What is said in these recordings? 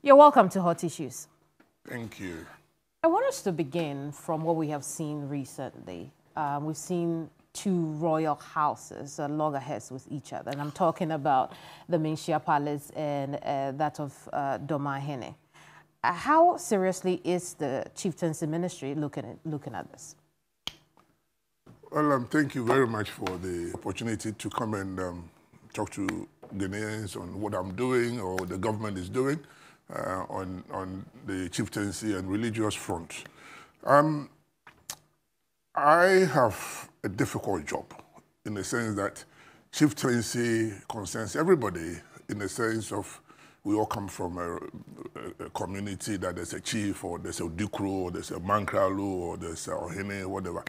You're welcome to Hot Issues. Thank you. I want us to begin from what we have seen recently. We've seen two royal houses loggerheads with each other, and I'm talking about the Menchia Palace and that of Domahene. How seriously is the chieftaincy ministry looking at this? Well, thank you very much for the opportunity to come and talk to Ghanaians on what I'm doing or what the government is doing on the chieftaincy and religious front. I have a difficult job in the sense that chieftaincy concerns everybody in the sense of we all come from a community that there's a chief or there's a dukru or there's a mankralu or there's a ohene, whatever.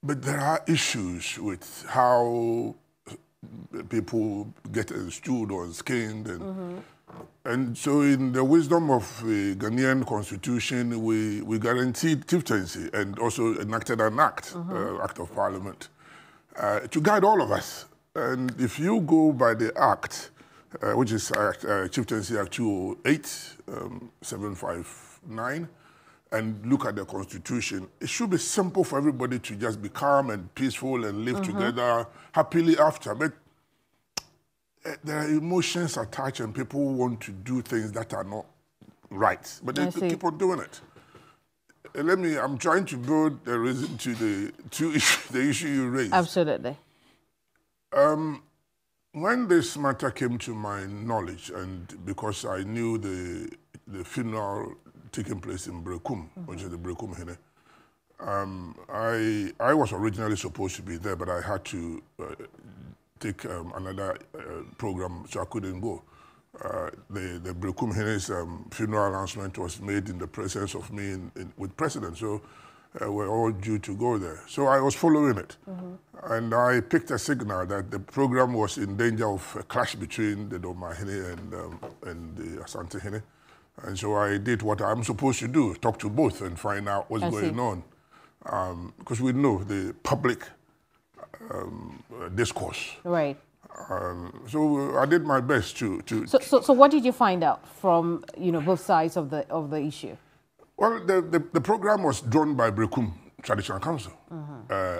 But there are issues with how people get stewed or skinned. And so in the wisdom of the Ghanaian constitution, we guaranteed chieftaincy and also enacted an act, Act of Parliament, to guide all of us. And if you go by the act, which is Chieftaincy Act 208, 759, and look at the constitution, it should be simple for everybody to just be calm and peaceful and live together happily after. But there are emotions attached and people want to do things that are not right, but they keep on doing it. I'm trying to build a reason to the issue you raised. Absolutely. When this matter came to my knowledge, and because I knew the funeral taking place in Brekum, which is the Brekum Hene, I was originally supposed to be there, but I had to take another program, so I couldn't go. The Brekum Hene's funeral announcement was made in the presence of me with President, so we're all due to go there. So I was following it, and I picked a signal that the program was in danger of a clash between the Domahene and the Asante Hene. And so I did what I'm supposed to do, talk to both and find out what's going on. Because we know the public discourse. Right. So I did my best to. So what did you find out from both sides of the issue? Well, the program was drawn by Brekum Traditional Council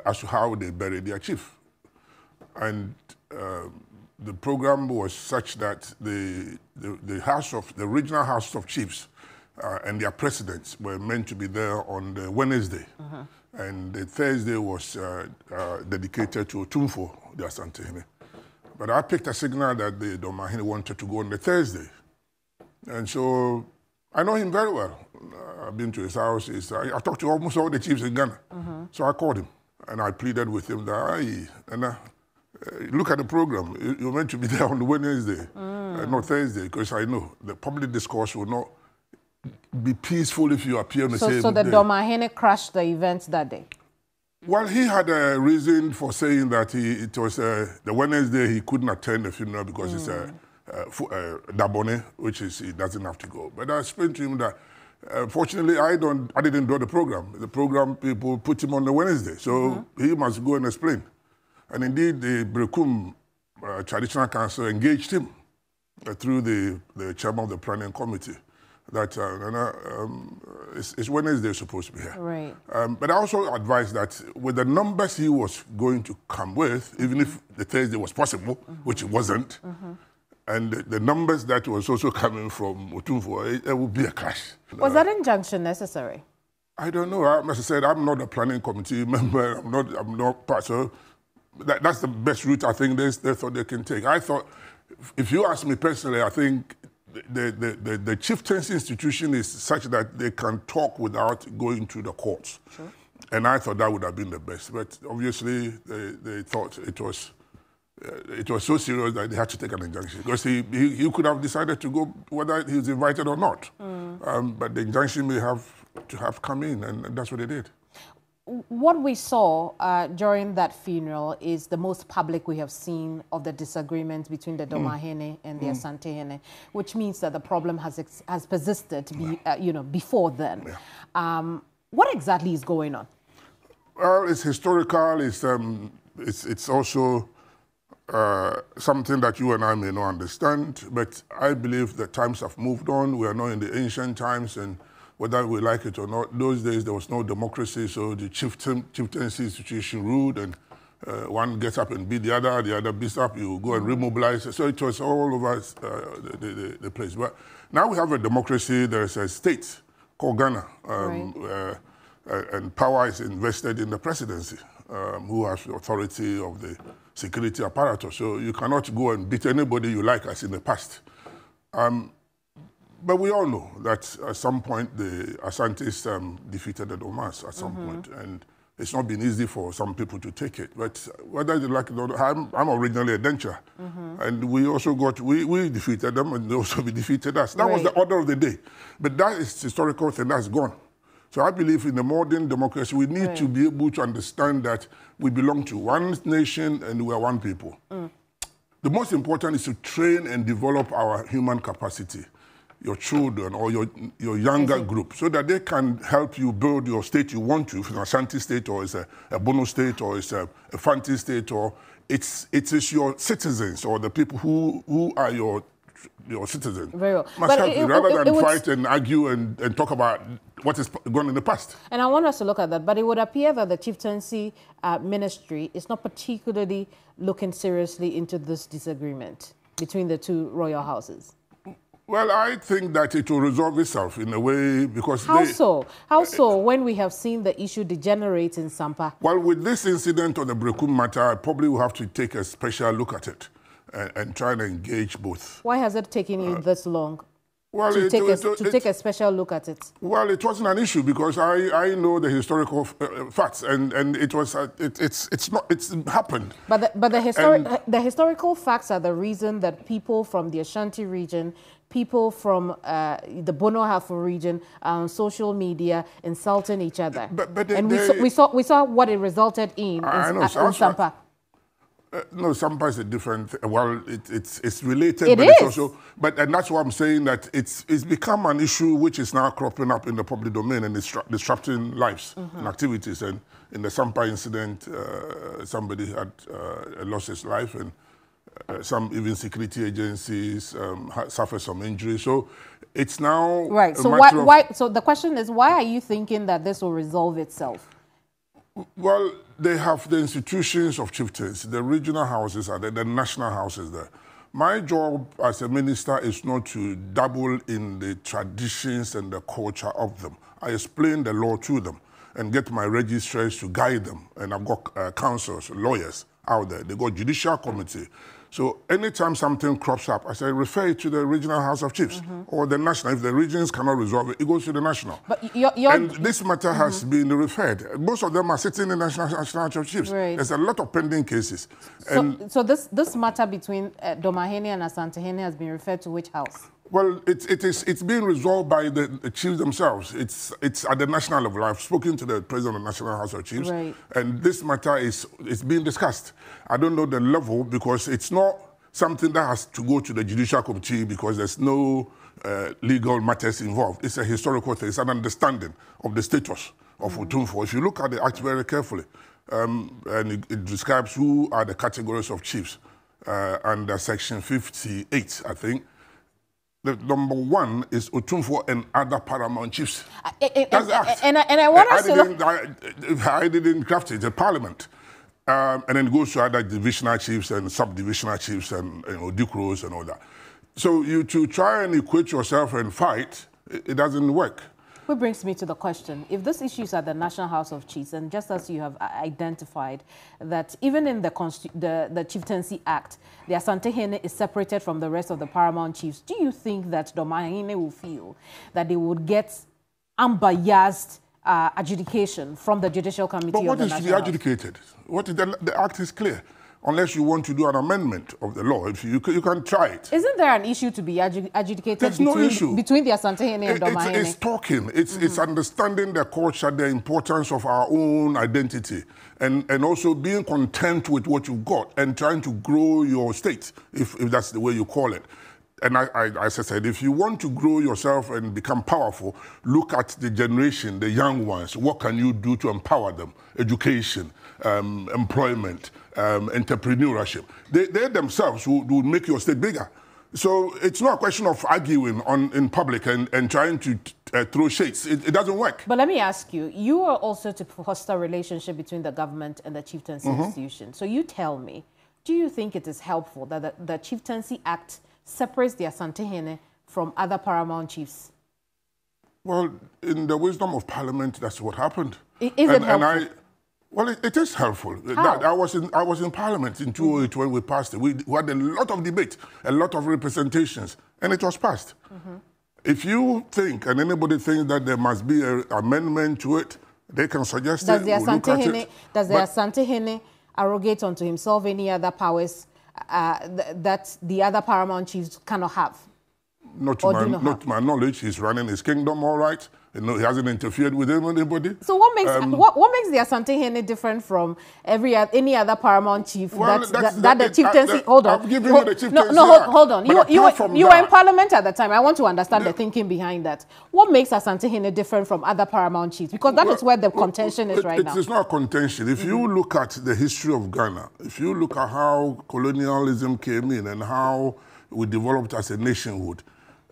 as to how they buried their chief, and the program was such that the regional House of Chiefs and their presidents were meant to be there on the Wednesday. And the Thursday was dedicated to Otumfo, the Asante Hene. But I picked a signal that the Domahene wanted to go on the Thursday. And so I know him very well. I've been to his house. I talked to almost all the chiefs in Ghana. So I called him and I pleaded with him that, look at the program. You're meant to be there on the Wednesday, not Thursday, because I know the public discourse will not be peaceful if you appear on the same day. So the Domahene crashed the event that day? Well, he had a reason for saying that it was the Wednesday he couldn't attend the funeral because it's Dabone, which is he doesn't have to go. But I explained to him that fortunately I didn't do the program. The program people put him on the Wednesday, so he must go and explain. And indeed, the Brekum Traditional Council engaged him through the chairman of the planning committee that it's Wednesday supposed to be here. Right. But I also advised that with the numbers he was going to come with, even if the Thursday was possible, which it wasn't, and the numbers that was also coming from Otumfo, it would be a clash. Was that injunction necessary? I don't know. As I said, I'm not a planning committee member. I'm not part of. That's the best route I think they thought they can take. I thought, if you ask me personally, I think the chieftaincy institution is such that they can talk without going to the courts. Sure. And I thought that would have been the best. But obviously, they thought it was so serious that they had to take an injunction. Because he could have decided to go whether he was invited or not. But the injunction may have to have come in, and that's what they did. What we saw during that funeral is the most public we have seen of the disagreement between the Domahene and the Asante Hene, which means that the problem has persisted before then. Yeah. What exactly is going on? Well, it's historical. It's also something that you and I may not understand, but I believe that times have moved on. We are not in the ancient times, and whether we like it or not, those days there was no democracy, so the chieftaincy institution ruled, and one gets up and beat the other beats up, you go and remobilize. So it was all over the place. But now we have a democracy, there's a state called Ghana, and power is invested in the presidency, who has the authority of the security apparatus. So you cannot go and beat anybody you like as in the past. But we all know that at some point the Asantes defeated the Domas at some point, and it's not been easy for some people to take it. But whether they like it or not, I'm originally a Dencher, and we also we defeated them, and they also defeated us. That was the order of the day. But that is historical thing, that's gone. So I believe in the modern democracy, we need to be able to understand that we belong to one nation and we are one people. The most important is to train and develop our human capacity, your children or your younger group, so that they can help you build your state you want to, if it's an Ashanti state or it's a Bono state or it's a Fanti state, or it is your citizens or the people who are your citizens. Very well. Must help you, rather than fight and argue and talk about what is gone in the past. And I want us to look at that, but it would appear that the chieftaincy ministry is not particularly looking seriously into this disagreement between the two royal houses. Well, I think that it will resolve itself in a way, because How so, when we have seen the issue degenerate in Sampa? Well, with this incident on the Brekum matter, I probably will have to take a special look at it and try and engage both. Why has it taken you this long to take a special look at it? Well, it wasn't an issue because I know the historical facts, and it's happened. But the historical facts are the reason that people from the Ashanti region, people from the Bono Hafo region are on social media insulting each other. We saw what it resulted in Sampa. No, Sampa is a different. Well, it's related, but it's also. And that's why I'm saying that it's become an issue which is now cropping up in the public domain and it's disrupting lives and activities. And in the Sampa incident, somebody had lost his life, and some even security agencies suffered some injury. So it's now right. So why? So the question is, why are you thinking that this will resolve itself? Well, they have the institutions of chieftains, the regional houses are there, the national houses there. My job as a minister is not to dabble in the traditions and the culture of them. I explain the law to them and get my registrars to guide them. And I've got counsels, lawyers out there. They've got judicial committee. So anytime something crops up, I say refer it to the regional House of Chiefs or the national. If the regions cannot resolve it, it goes to the national. But and this matter has been referred. Most of them are sitting in the National House of Chiefs. Right. There's a lot of pending cases. So this matter between Domahene and Asantehene has been referred to which house? Well, it's being resolved by the chiefs themselves. It's at the national level. I've spoken to the president of the National House of Chiefs, and this matter is being discussed. I don't know the level because it's not something that has to go to the judicial committee because there's no legal matters involved. It's a historical thing. It's an understanding of the status of Otumfuo. If you look at the act very carefully, and it describes who are the categories of chiefs under Section 58, I think. The number one is Otumfuo and other paramount chiefs. That's the act. And I want us to I didn't craft it, the parliament. And then it goes to other divisional chiefs and sub-divisional chiefs and Dukros and all that. So to try and equate yourself and fight, it doesn't work. Which brings me to the question, if this issue is at the National House of Chiefs, and just as you have identified that even in the Chieftaincy Act, the Asantehene is separated from the rest of the paramount chiefs, do you think that Domahene will feel that they would get unbiased adjudication from the Judicial Committee of the National House? But what is to be adjudicated? The Act is clear. Unless you want to do an amendment of the law, if you can try it. Isn't there an issue to be adjudicated between the Asantehene and Domahene? It's talking. It's understanding the culture, the importance of our own identity, and also being content with what you've got and trying to grow your state, if that's the way you call it. And as I said, if you want to grow yourself and become powerful, look at the generation, the young ones. What can you do to empower them? Education. employment, entrepreneurship. They themselves would make your state bigger. So it's not a question of arguing in public and trying to throw shades. It doesn't work. But let me ask you, you are also to foster a relationship between the government and the chieftaincy institution. So you tell me, do you think it is helpful that the Chieftaincy Act separates the Asantehene from other paramount chiefs? Well, in the wisdom of Parliament, that's what happened. Is it helpful? Well, it is helpful. How? I was in Parliament in 2008 when we passed it. We had a lot of debate, a lot of representations, and it was passed. If you think, and anybody thinks that there must be an amendment to it, they can suggest does it. Does the Asantehene arrogate unto himself any other powers that the other paramount chiefs cannot have? Not to my knowledge. He's running his kingdom all right. He hasn't interfered with anybody. So what makes the Asantehene different from any other paramount chief that the chieftaincy? Hold on. I've given you the chieftaincy. No, hold on. You were in Parliament at the time. I want to understand the thinking behind that. What makes Asantehene different from other paramount chiefs? Because that is where the contention is right now. It's not a contention. If you look at the history of Ghana, if you look at how colonialism came in and how we developed as a nationhood,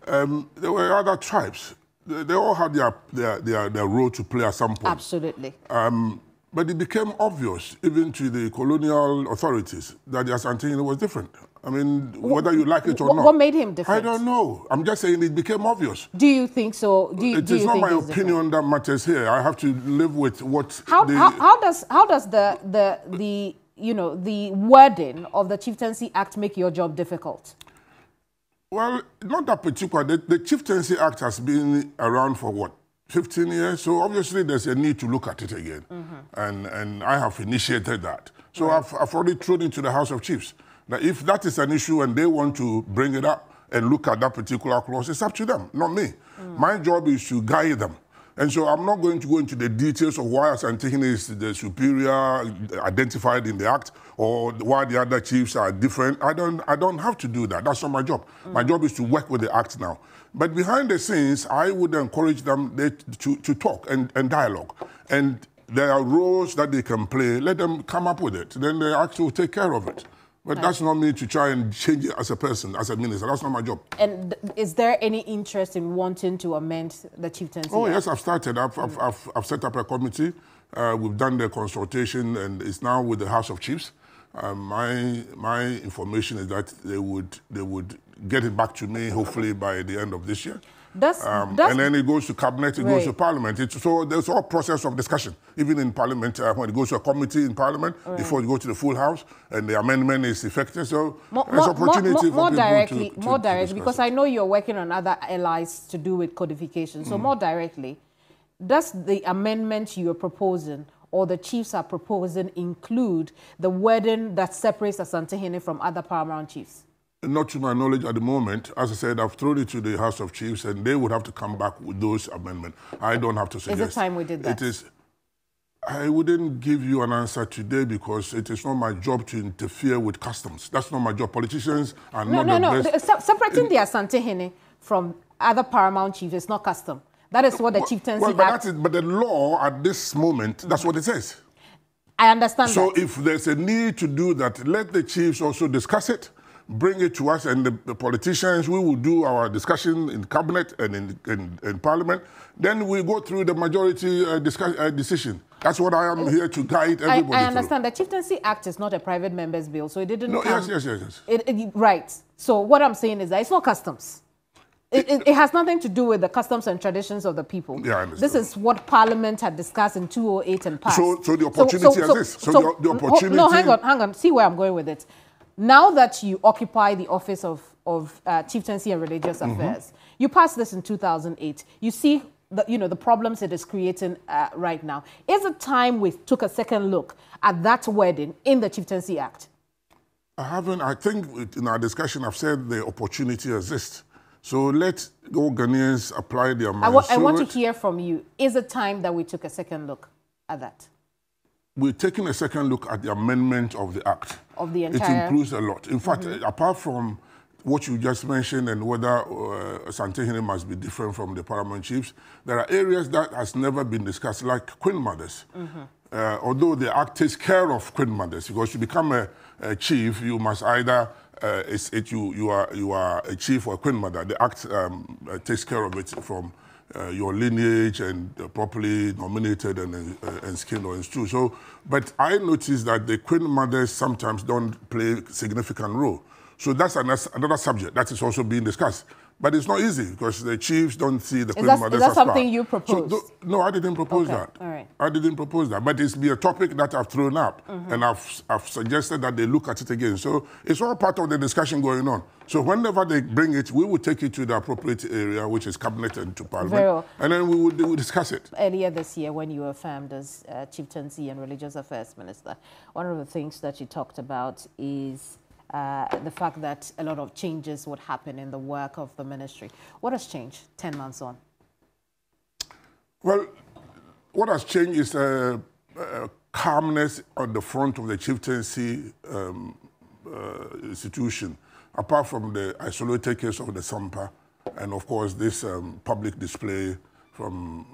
there were other tribes. They all had their role to play at some point. Absolutely. But it became obvious, even to the colonial authorities, that the Asantehene was different. I mean, whether you like it or not. What made him different? I don't know. I'm just saying it became obvious. Do you think so? It is not my opinion that matters here. I have to live with what. How does the wording of the Chieftaincy Act make your job difficult? Well, not that particular. The Chieftaincy Act has been around for what, 15 years? So obviously there's a need to look at it again. And I have initiated that. So I've already thrown into the House of Chiefs. Now, if that is an issue and they want to bring it up and look at that particular clause, it's up to them, not me. My job is to guide them. And so I'm not going to go into the details of why Asantehene is the superior identified in the Act or why the other chiefs are different. I don't have to do that. That's not my job. My job is to work with the Act now. But behind the scenes, I would encourage them to talk and dialogue. And there are roles that they can play. Let them come up with it. Then the Act will take care of it. But that's not me to try and change it as a person, as a minister. That's not my job. And is there any interest in wanting to amend the Chieftaincy Act? Oh, yes, I've started. I've set up a committee. We've done the consultation, and it's now with the House of Chiefs. My information is that they would get it back to me, hopefully, by the end of this year. And then it goes to cabinet, it goes to parliament. So there's all process of discussion, even in parliament, when it goes to a committee in parliament, before it goes to the full house, and the amendment is effective. So there's opportunity for people more directly, because I know you're working on other allies to do with codification. So more directly, does the amendment you're proposing or the chiefs are proposing include the wording that separates Asantehene from other paramount chiefs? Not to my knowledge at the moment. As I said, I've thrown it to the House of Chiefs, and they would have to come back with those amendments. I don't have to suggest. Is it time we did that? It is. I wouldn't give you an answer today because it is not my job to interfere with customs. That's not my job. Politicians are not the best. Separating the Asantehene from other paramount chiefs is not custom. That is what the Chieftaincy Act... But the law at this moment, that's what it says. I understand that. So if there's a need to do that, let the chiefs also discuss it. Bring it to us, and the politicians, we will do our discussion in cabinet and in parliament. Then we go through the majority decision. That's what I am here to guide everybody I understand. The Chieftaincy Act is not a private member's bill, so it didn't come... Yes. Right. So what I'm saying is that it's not customs. It has nothing to do with the customs and traditions of the people. Yeah, I understand. This is what Parliament had discussed in 2008 and passed. So the opportunity is this. The opportunity... No, hang on. See where I'm going with it. Now that you occupy the office of Chieftaincy and Religious Affairs, you passed this in 2008. You see the problems it is creating right now. Is it time we took a second look at that wording in the Chieftaincy Act? I think in our discussion I've said the opportunity exists. So let all Ghanaians apply their minds. I want to hear from you. Is it time that we took a second look at that? We're taking a second look at the amendment of the Act. Of the entire... It includes a lot. In fact, apart from what you just mentioned and whether Asantehene must be different from the paramount chiefs, there are areas that has never been discussed, like queen mothers. although the Act takes care of Queen Mothers, because to become a chief, you must either, you are a chief or a Queen Mother. The Act takes care of it from your lineage and properly nominated and skinned or installed. So, but I noticed that the Queen Mothers sometimes don't play a significant role. So that's another subject that is also being discussed. But it's not easy because the chiefs don't see the Queen Mothers as Is that something you proposed? So, no, I didn't propose that. All right. I didn't propose that. But it's been a topic that I've thrown up. And I've suggested that they look at it again. So it's all part of the discussion going on. So whenever they bring it, we will take it to the appropriate area, which is Cabinet and to Parliament. Very well. And then we will discuss it. Earlier this year, when you were affirmed as Chieftaincy and Religious Affairs Minister, one of the things that you talked about is the fact that a lot of changes would happen in the work of the ministry. What has changed 10 months on? Well, what has changed is calmness on the front of the chieftaincy institution, apart from the isolated case of the Sampa, and of course this public display from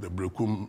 the Brekum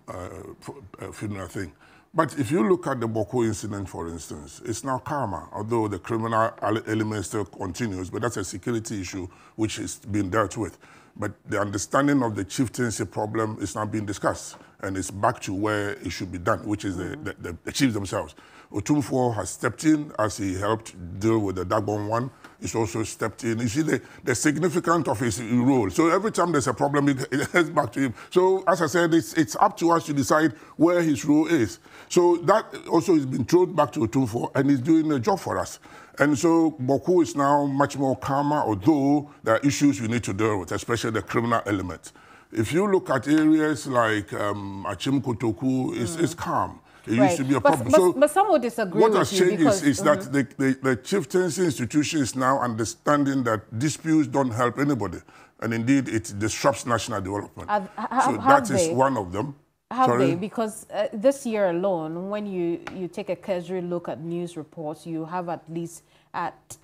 funeral thing. But if you look at the Boko incident, for instance, it's now calmer, although the criminal element still continues, but that's a security issue which is being dealt with. But the understanding of the chieftaincy problem is now being discussed, and it's back to where it should be done, which is the chiefs themselves. Otumfuo has stepped in as he helped deal with the Dagbon one. He's also stepped in. You see the significance of his role. So every time there's a problem, it heads back to him. So as I said, it's up to us to decide where his role is. So that also has been thrown back to Otumfuo, and he's doing a job for us. And so Boku is now much more calmer, although there are issues we need to deal with, especially the criminal element. If you look at areas like Achim Kotoku, it's calm. It used to be a problem. But some would disagree with you. What has changed is that the chieftaincy institution is now understanding that disputes don't help anybody. And indeed, it disrupts national development. So that is one of them. Have they? Because this year alone, when you take a cursory look at news reports, you have at least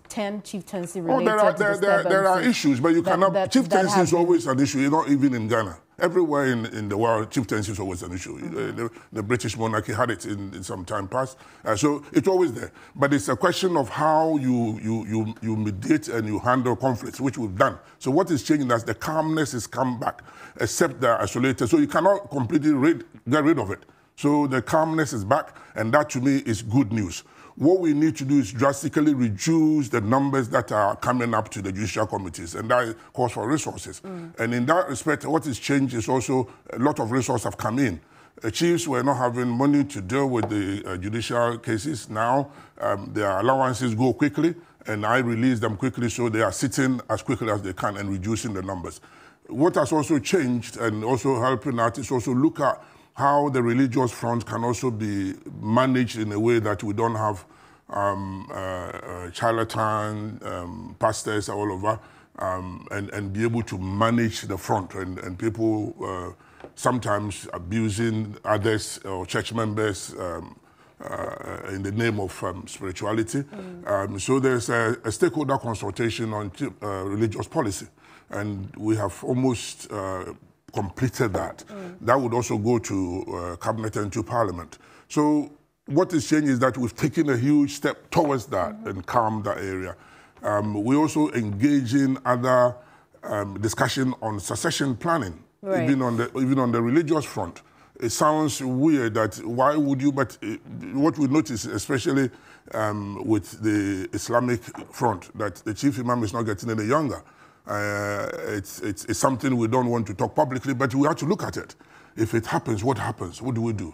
10 chieftaincy-related disturbances. There are issues, but you cannot... Chieftaincy is always an issue, not even in Ghana. Everywhere in the world, chieftaincy is always an issue. The British monarchy had it in some time past. So it's always there. But it's a question of how you mediate and you handle conflicts, which we've done. So what is changing is the calmness has come back, except the isolated. So you cannot completely get rid of it. So the calmness is back, and that to me is good news. What we need to do is drastically reduce the numbers that are coming up to the judicial committees, and that calls for resources. And in that respect, what is changed is also a lot of resources have come in. Chiefs were not having money to deal with the judicial cases. Now, their allowances go quickly, and I release them quickly, so they are sitting as quickly as they can and reducing the numbers. What has also changed and also helping out is also look at how the religious front can also be managed in a way that we don't have charlatan pastors all over, and be able to manage the front and people sometimes abusing others or church members in the name of spirituality. So there's a stakeholder consultation on religious policy, and we have almost completed that. That would also go to Cabinet and to Parliament. So what is changing is that we've taken a huge step towards that and calmed that area. We also engage in other discussion on succession planning, even on the religious front. It sounds weird that why would you, but what we notice, especially with the Islamic front, that the chief imam is not getting any younger. It's something we don't want to talk publicly, but we have to look at it. If it happens, what happens? What do we do?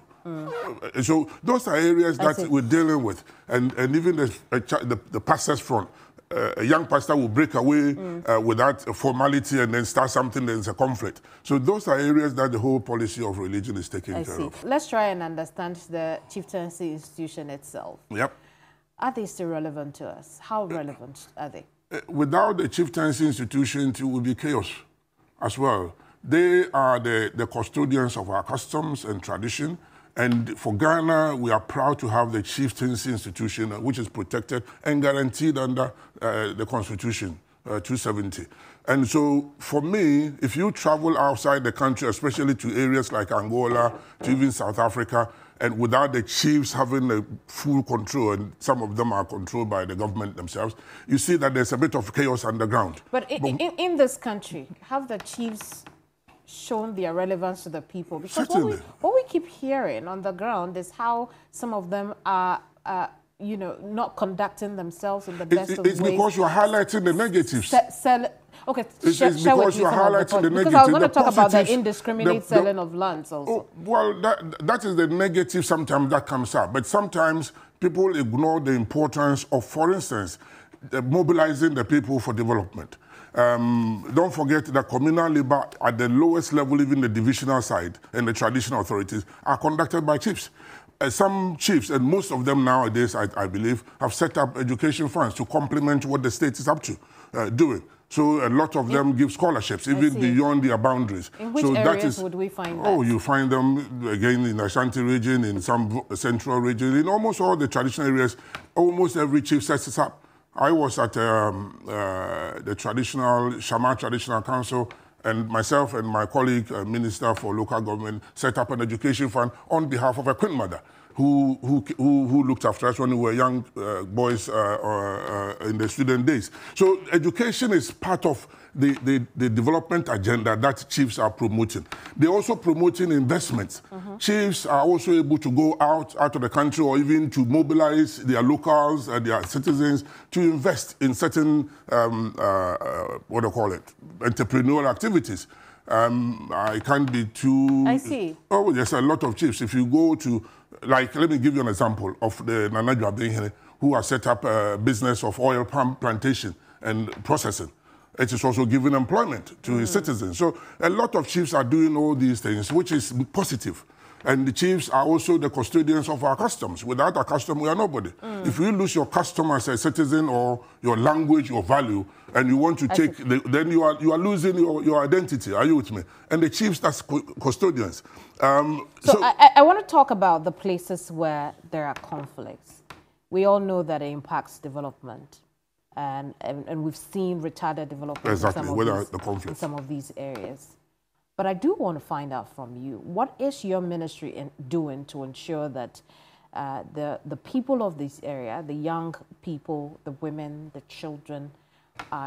So those are areas that we're dealing with. And even the pastor's front, a young pastor will break away without a formality and then start something, there's a conflict. So those are areas that the whole policy of religion is taking care of. Let's try and understand the chieftaincy institution itself. Yep. Are they still relevant to us? How relevant are they? Without the chieftaincy institution, it would be chaos as well. They are the custodians of our customs and tradition. And for Ghana, we are proud to have the chieftaincy institution, which is protected and guaranteed under the Constitution, 270. And so for me, if you travel outside the country, especially to areas like Angola, to even South Africa, and without the chiefs having a full control, and some of them are controlled by the government themselves, you see that there's a bit of chaos underground. But in this country, have the chiefs shown their relevance to the people? Because what we keep hearing on the ground is how some of them are, you know, not conducting themselves in the best of ways. It's because you're highlighting the negatives. Okay, it's because you're highlighting the negatives. Because I was going to talk about the indiscriminate selling of lands also. Oh, well, that is the negative sometimes that comes up. But sometimes people ignore the importance of, for instance, mobilizing the people for development. Don't forget that communal labor at the lowest level, even the divisional side and the traditional authorities, are conducted by chiefs. Some chiefs, and most of them nowadays, I believe, have set up education funds to complement what the state is up to doing. So a lot of them give scholarships, even beyond their boundaries. In which areas would we find that? Oh, you find them, again, in the Ashanti region, in some central region, in almost all the traditional areas. Almost every chief sets this up. I was at the Shama Traditional Council, and myself and my colleague, Minister for Local Government, set up an education fund on behalf of a Queen Mother who looked after us when we were young boys in the student days. So education is part of the development agenda that chiefs are promoting. They're also promoting investments. Chiefs are also able to go out of the country, or even to mobilize their locals, their citizens, to invest in certain, what do you call it, entrepreneurial activities. I can't be too... I see. Oh, there's a lot of chiefs. If you go to, like, let me give you an example of the Nana Joabeng, who has set up a business of oil palm plantation and processing. It is also giving employment to his citizens. So a lot of chiefs are doing all these things, which is positive. And the chiefs are also the custodians of our customs. Without a custom, we are nobody. If you lose your custom as a citizen, or your language, your value, and you want to take, then you are losing your identity. Are you with me? And the chiefs, that's custodians. So I want to talk about the places where there are conflicts. We all know that it impacts development. And we've seen retarded development in some of these areas. But I do want to find out from you, what is your ministry doing to ensure that the people of this area, the young people, the women, the children,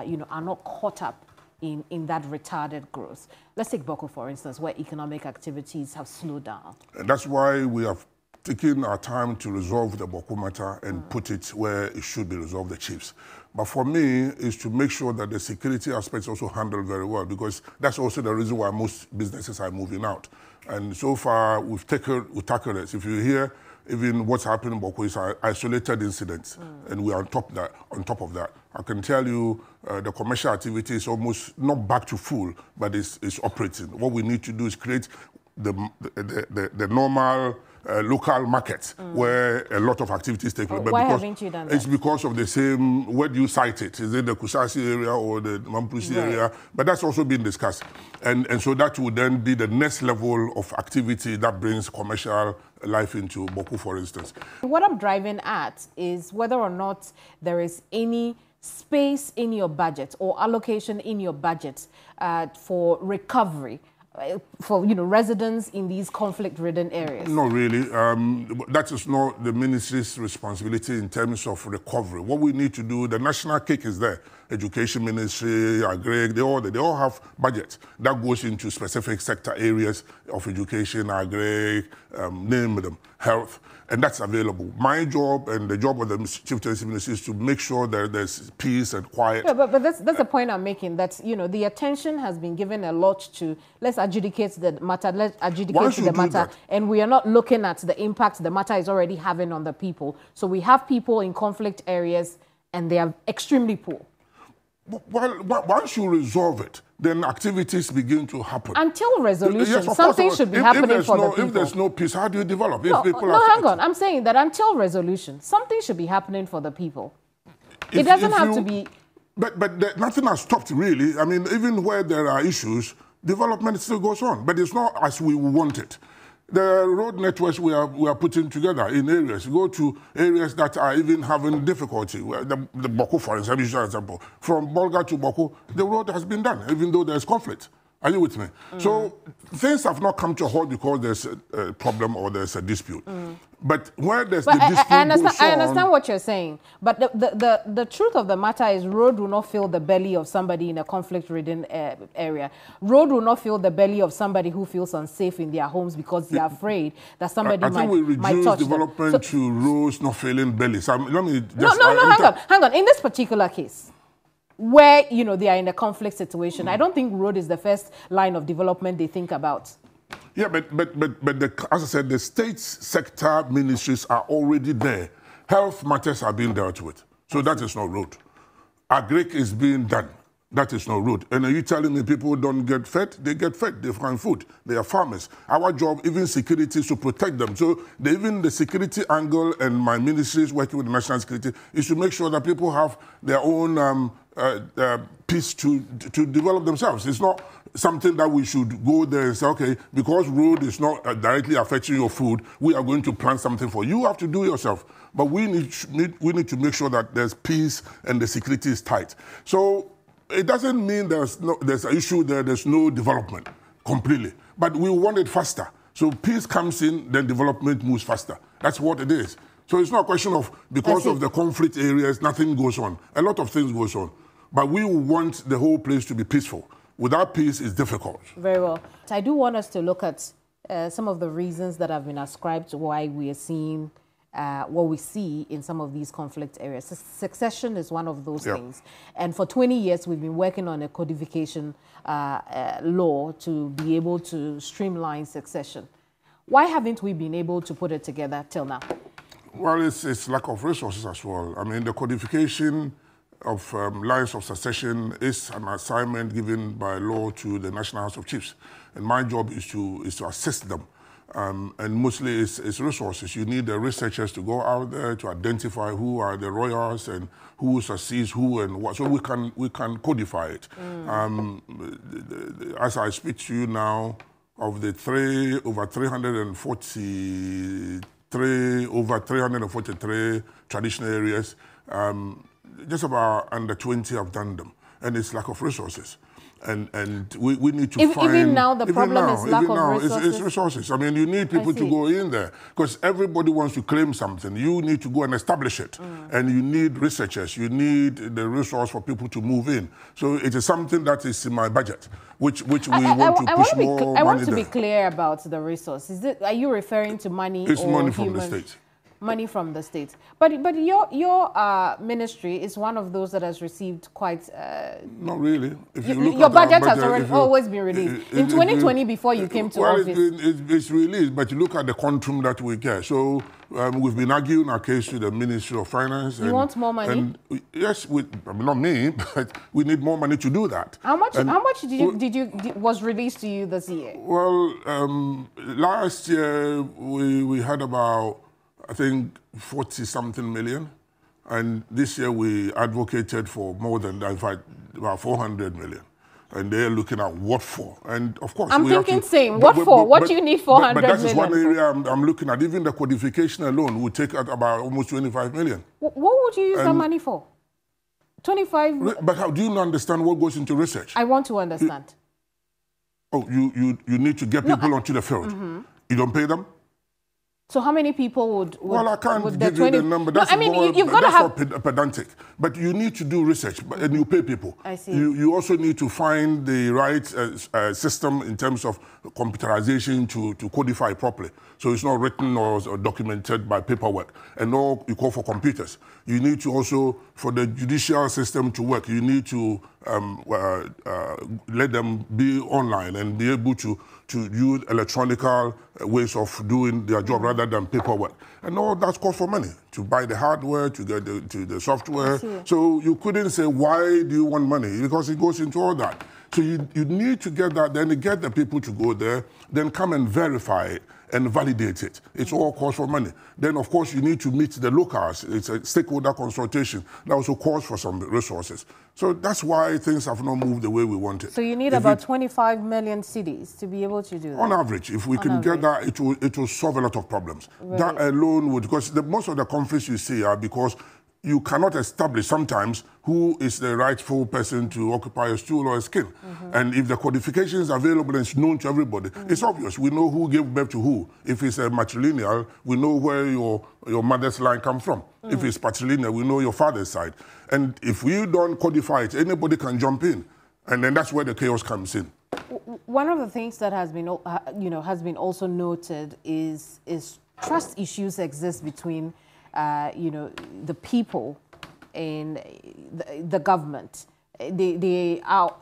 you know, are not caught up in that retarded growth? Let's take Boko, for instance, where economic activities have slowed down. And that's why we have taken our time to resolve the Boko matter and put it where it should be resolved, the chiefs. But for me, is to make sure that the security aspects also handled very well, because that's also the reason why most businesses are moving out. And so far, we've tackled it. If you hear, even what's happening in Boko is isolated incidents, and we are on top of that. I can tell you the commercial activity is almost not back to full, but it's operating. What we need to do is create the normal local markets where a lot of activities take place. Why haven't you done that? It's because of the same, where do you cite it? Is it the Kusasi area or the Mampusi area? But that's also been discussed. And so that would then be the next level of activity that brings commercial life into Boko, for instance. What I'm driving at is whether or not there is any space in your budget or allocation in your budget for recovery for residents in these conflict-ridden areas? No, really. That is not the ministry's responsibility in terms of recovery. What we need to do, the national cake is there. Education Ministry, Agri, they all have budgets that goes into specific sector areas of education, Agri, name them, health, and that's available. My job and the job of the Chief Tenancy Ministry is to make sure that there's peace and quiet. Yeah, but that's the point I'm making, that, the attention has been given a lot to, let's adjudicate the matter, and we are not looking at the impact the matter is already having on the people. So we have people in conflict areas, and they are extremely poor. Well, once you resolve it, then activities begin to happen. Until resolution, yes, something should be happening for the people. If there's no peace, how do you develop? No, hang on. I'm saying that until resolution, something should be happening for the people. It doesn't have to be... But nothing has stopped, really. I mean, even where there are issues, development still goes on. But it's not as we want it. The road networks we are putting together in areas, go to areas that are even having difficulty. The Boko, for example, from Bolga to Boko, the road has been done, even though there's conflict. Are you with me? So things have not come to a halt because there's a problem or there's a dispute. But where there's the dispute I understand what you're saying. But the truth of the matter is road will not fill the belly of somebody in a conflict-ridden area. Road will not fill the belly of somebody who feels unsafe in their homes because they're afraid that somebody might touch them. I think we reduce development to roads not filling bellies. Let me just... No, hang on. In this particular case, where, you know, they are in a conflict situation, I don't think road is the first line of development they think about. Yeah, but as I said, the state sector ministries are already there. Health matters are being dealt with. So that is not road. Agric is being done. That is not road. And are you telling me people don't get fed? They get fed. They find food. They are farmers. Our job, even security, is to protect them. So even the security angle and my ministries working with national security is to make sure that people have their own peace to develop themselves. It's not something that we should go there and say, okay, because road is not directly affecting your food, we are going to plant something for you. You have to do it yourself. But we need to make sure that there's peace and the security is tight. So it doesn't mean there's an issue there, there's no development completely. But we want it faster. So peace comes in, then development moves faster. That's what it is. So it's not a question of because of the conflict areas, nothing goes on. A lot of things goes on. But we want the whole place to be peaceful. Without peace, it's difficult. Very well. I do want us to look at some of the reasons that have been ascribed to why we are seeing what we see in some of these conflict areas. Succession is one of those things. And for 20 years, we've been working on a codification law to be able to streamline succession. Why haven't we been able to put it together till now? Well, it's lack of resources as well. I mean, the codification of lines of succession is an assignment given by law to the National House of Chiefs. And my job is to assist them. And mostly it's resources. You need the researchers to go out there to identify who are the royals and who succeeds who and what. So we can codify it. As I speak to you now, of the over 343 traditional areas, just about under 20 have done them. And it's lack of resources. And we need to find... Even now, the problem is lack of resources? It's resources. I mean, you need people to go in there because everybody wants to claim something. You need to go and establish it. And you need researchers. You need the resource for people to move in. So it is something that is in my budget, which we want to push more money there. I want to be clear about the resource. Are you referring to money It's money from the state. Money from the state. But your ministry is one of those that has received quite... Not really. If you look your at budget has always been released. In 2020, before you came to office. It's released, but you look at the quantum that we get. So we've been arguing our case to the Ministry of Finance. You want more money? And yes, not me, but we need more money to do that. How much was released to you this year? Well, last year we had about, I think, 40-something million. And this year we advocated for more than that, in fact, about 400 million. And they're looking at what for. And of course, I'm thinking same. What for? What do you need 400 million? But that is one area I'm looking at. Even the codification alone would take out about almost 25 million. What would you use that money for? 25? But how do you not understand what goes into research? I want to understand. You need to get people onto the field. You don't pay them? So how many people would well, I can't give you the number. That's you've got to have pedantic. But you need to do research, and you pay people. I see. You also need to find the right system in terms of computerization to codify properly. So it's not written or documented by paperwork. And no, you call for computers. You need to also, for the judicial system to work, you need to let them be online and be able to use electronical ways of doing their job rather than paperwork. And all that costs for money, to buy the hardware, to get the software. So you couldn't say, why do you want money? Because it goes into all that. So you need to get that, then get the people to go there, then come and verify it and validate it. It's all cost for money. Then, of course, you need to meet the locals. It's a stakeholder consultation. That also calls for some resources. So that's why things have not moved the way we want it. So you need about 25 million cities to be able to do that? On average. If we can get that, it will solve a lot of problems. Really? That alone would, because most of the conflicts you see are because you cannot establish sometimes who is the rightful person to occupy a stool or a skin. And if the codification is available and it's known to everybody, it's obvious. We know who gave birth to who. If it's a matrilineal, we know where your mother's line comes from. If it's patrilineal, we know your father's side. And if we don't codify it, anybody can jump in. And then that's where the chaos comes in. One of the things that has been, has been also noted is trust issues exist between, the people and the government. They are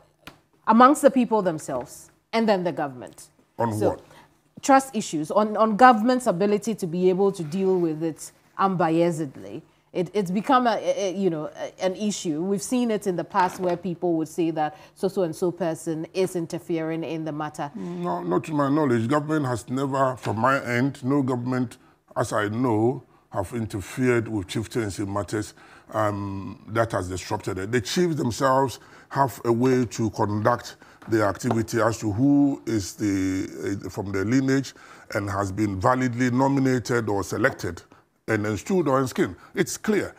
amongst the people themselves and then the government. On what? Trust issues, on government's ability to be able to deal with it unbiasedly. It's become an issue. We've seen it in the past where people would say that so-and-so person is interfering in the matter. No, not to my knowledge. Government has never, from my end, no government, as I know, have interfered with chieftaincy matters that has disrupted it. The chiefs themselves have a way to conduct their activity as to who is from the lineage and has been validly nominated or selected and installed or in skin. It's clear,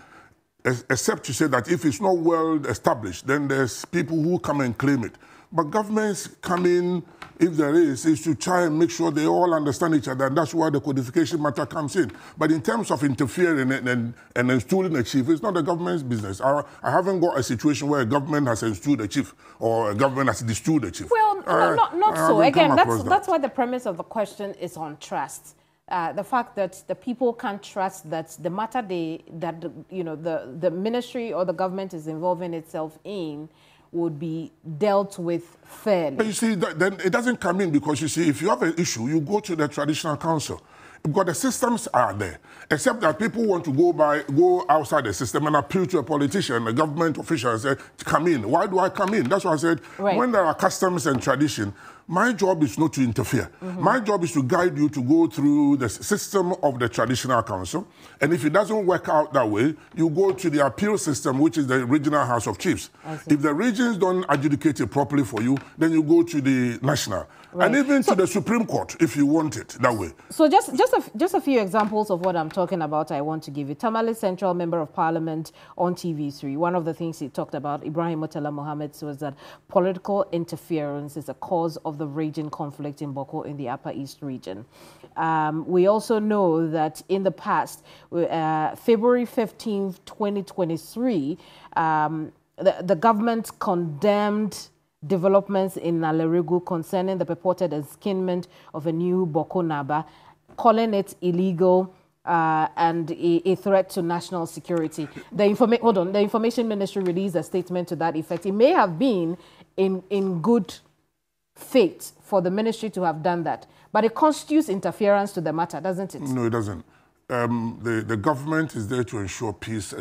except to say that if it's not well established, then there's people who come and claim it. But governments come in, if there is to try and make sure they all understand each other, and that's why the codification matter comes in. But in terms of interfering and installing a chief, it's not the government's business. I haven't got a situation where a government has installed a chief or a government has distilled a chief. Well, not so. Again, that's why the premise of the question is on trust. The fact that the people can't trust that the matter the ministry or the government is involving itself in would be dealt with fairly. But you see, then it doesn't come in because, you see, if you have an issue, you go to the traditional council. Because the systems are there, except that people want to go outside the system and appeal to a politician, a government official, and say, come in. Why do I come in? That's why I said, when there are customs and tradition, my job is not to interfere. My job is to guide you to go through the system of the traditional council. And if it doesn't work out that way, you go to the appeal system, which is the regional House of Chiefs. If the regions don't adjudicate it properly for you, then you go to the national. And even to the Supreme Court, if you want it that way. So just a few examples of what I'm talking about I want to give you. Tamale Central Member of Parliament on TV3, one of the things he talked about, Ibrahim Murtala Mohammed, was that political interference is a cause of the raging conflict in Boko in the Upper East region. We also know that in the past, February 15th, 2023, the government condemned developments in Naleregu concerning the purported enskinment of a new Boko Naba, calling it illegal and a threat to national security. The Information Ministry released a statement to that effect. It may have been in good faith for the ministry to have done that, but it constitutes interference to the matter, doesn't it? No, it doesn't. The government is there to ensure peace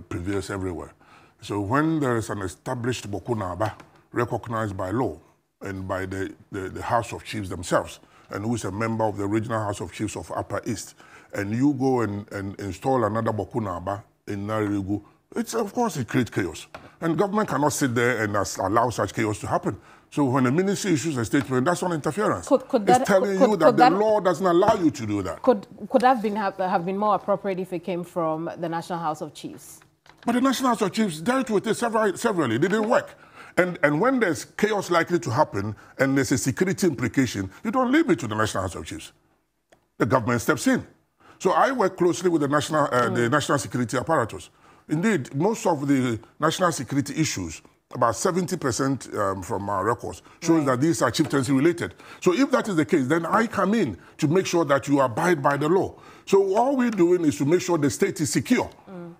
prevails everywhere. So when there is an established Boko Naba, recognized by law and by the House of Chiefs themselves, and who is a member of the Regional House of Chiefs of Upper East, and you go and install another Boko Naba in Naleregu, of course it creates chaos. And government cannot sit there and allow such chaos to happen. So when the ministry issues a statement, that's not interference. It's telling you that the law doesn't allow you to do that. Could that have been more appropriate if it came from the National House of Chiefs? But the National House of Chiefs dealt with it severally. It didn't work. And when there's chaos likely to happen and there's a security implication, you don't leave it to the National House of Chiefs. The government steps in. So I work closely with the national security apparatus. Indeed, most of the national security issues, about 70% from our records, shows that these are chieftaincy related. So if that is the case, then I come in to make sure that you abide by the law. So all we're doing is to make sure the state is secure.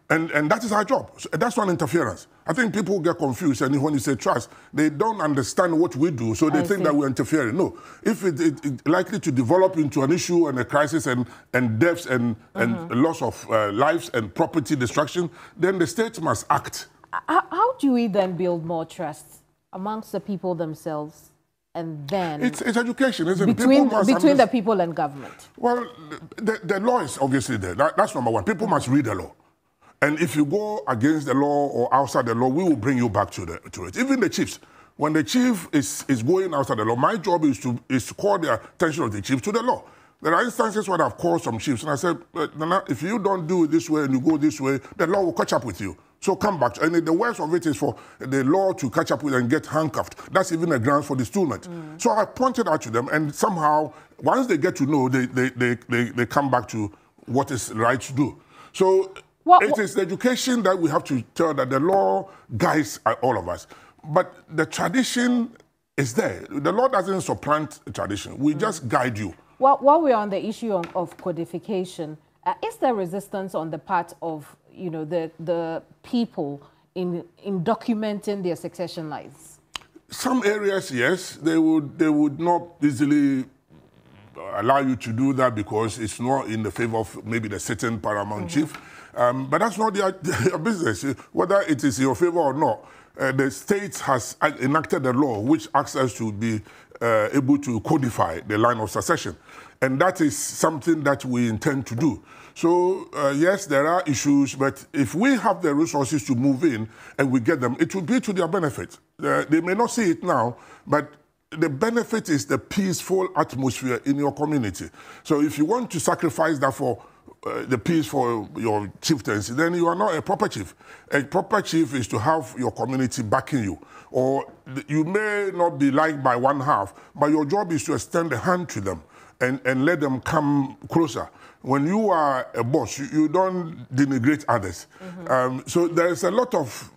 And that is our job. So that's not interference. I think people get confused, and when you say trust, they don't understand what we do, so they think that we're interfering. No. If it's likely to develop into an issue and a crisis and deaths and loss of lives and property destruction, then the state must act. How do we then build more trust amongst the people themselves? And then it's education, isn't it? Between the people and government. Well, the law is obviously there. That's number one. People must read the law. And if you go against the law or outside the law, we will bring you back to it. Even the chiefs. When the chief is going outside the law, my job is to call the attention of the chief to the law. There are instances where I've called some chiefs and I said, Nana, if you don't do it this way and you go this way, the law will catch up with you. So come back. And the worst of it is for the law to catch up with and get handcuffed. That's even a ground for distillment. So I pointed out to them, and somehow, once they get to know, they come back to what is right to do. So it is the education that we have to tell that the law guides all of us. But the tradition is there. The law doesn't supplant the tradition. We just guide you. Well, while we're on the issue of codification, is there resistance on the part of the people in documenting their succession lines? Some areas, yes, they would not easily allow you to do that because it's not in the favor of maybe the certain paramount chief. But that's not their business. Whether it is in your favor or not, the state has enacted a law which asks us to be able to codify the line of succession. And that is something that we intend to do. So, yes, there are issues, but if we have the resources to move in and we get them, it will be to their benefit. They may not see it now, but the benefit is the peaceful atmosphere in your community. So if you want to sacrifice that for the peace for your chieftaincy, then you are not a proper chief. A proper chief is to have your community backing you. Or you may not be liked by one half, but your job is to extend a hand to them and let them come closer. When you are a boss, you don't denigrate others. So there's a lot of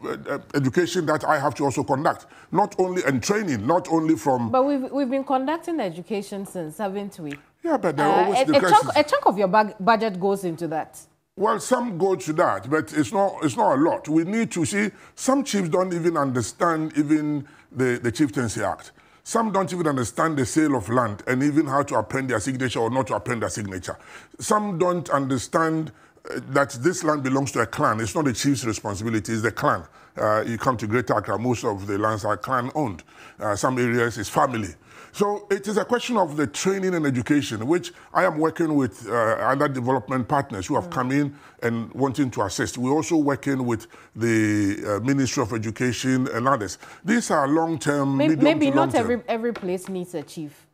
education that I have to also conduct, not only and training, not only from. But we've been conducting education since, haven't we? Yeah, but there are always a chunk of your budget goes into that. Well, some go to that, but it's not a lot. We need to see some chiefs don't even understand even the Chieftaincy Act. Some don't even understand the sale of land and even how to append their signature or not to append their signature. Some don't understand that this land belongs to a clan. It's not the chief's responsibility, it's the clan. You come to Greater Accra, most of the lands are clan-owned. Some areas is family. So it is a question of the training and education, which I am working with other development partners who have come in and wanting to assist. We're also working with the Ministry of Education and others. These are long-term, medium maybe to long-term. Maybe not every place needs a chief.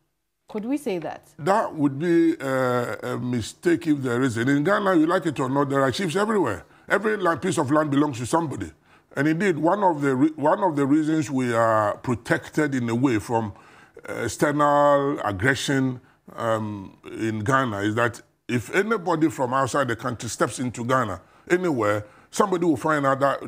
Could we say that? That would be a mistake if there isn't. In Ghana, you like it or not, there are chiefs everywhere. Every piece of land belongs to somebody. And indeed, one of the reasons we are protected in a way from external aggression in Ghana is that if anybody from outside the country steps into Ghana, anywhere, somebody will find out that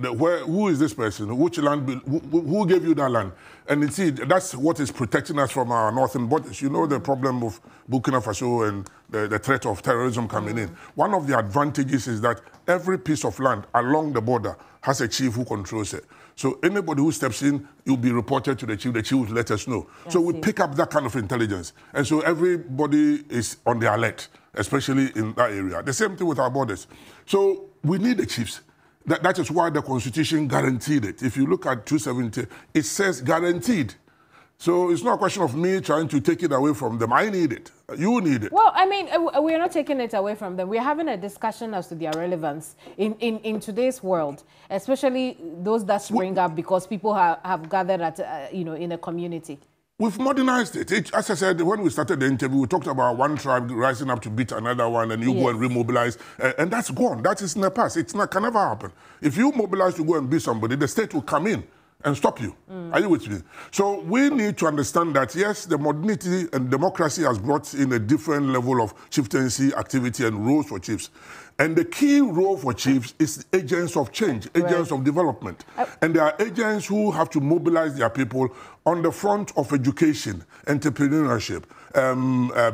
who is this person, which land, who gave you that land. And indeed, that's what is protecting us from our northern borders. You know the problem of Burkina Faso and the threat of terrorism coming in. One of the advantages is that every piece of land along the border has a chief who controls it. So anybody who steps in, you'll be reported to the chief will let us know. So we pick up that kind of intelligence. And so everybody is on the alert, especially in that area. The same thing with our borders. So we need the chiefs. That is why the Constitution guaranteed it. If you look at 270, it says guaranteed. So it's not a question of me trying to take it away from them. I need it. You need it. Well, I mean, we're not taking it away from them. We're having a discussion as to their relevance in today's world, especially those that spring up because people have gathered at, in a community. We've modernized it. As I said, when we started the interview, we talked about one tribe rising up to beat another one, and you go and remobilize. And that's gone. That is in the past. It can never happen. If you mobilize to go and beat somebody, the state will come in and stop you. Are you with me? So we need to understand that, yes, the modernity and democracy has brought in a different level of chieftaincy activity and roles for chiefs. And the key role for chiefs is agents of change, agents of development. And there are agents who have to mobilize their people on the front of education, entrepreneurship,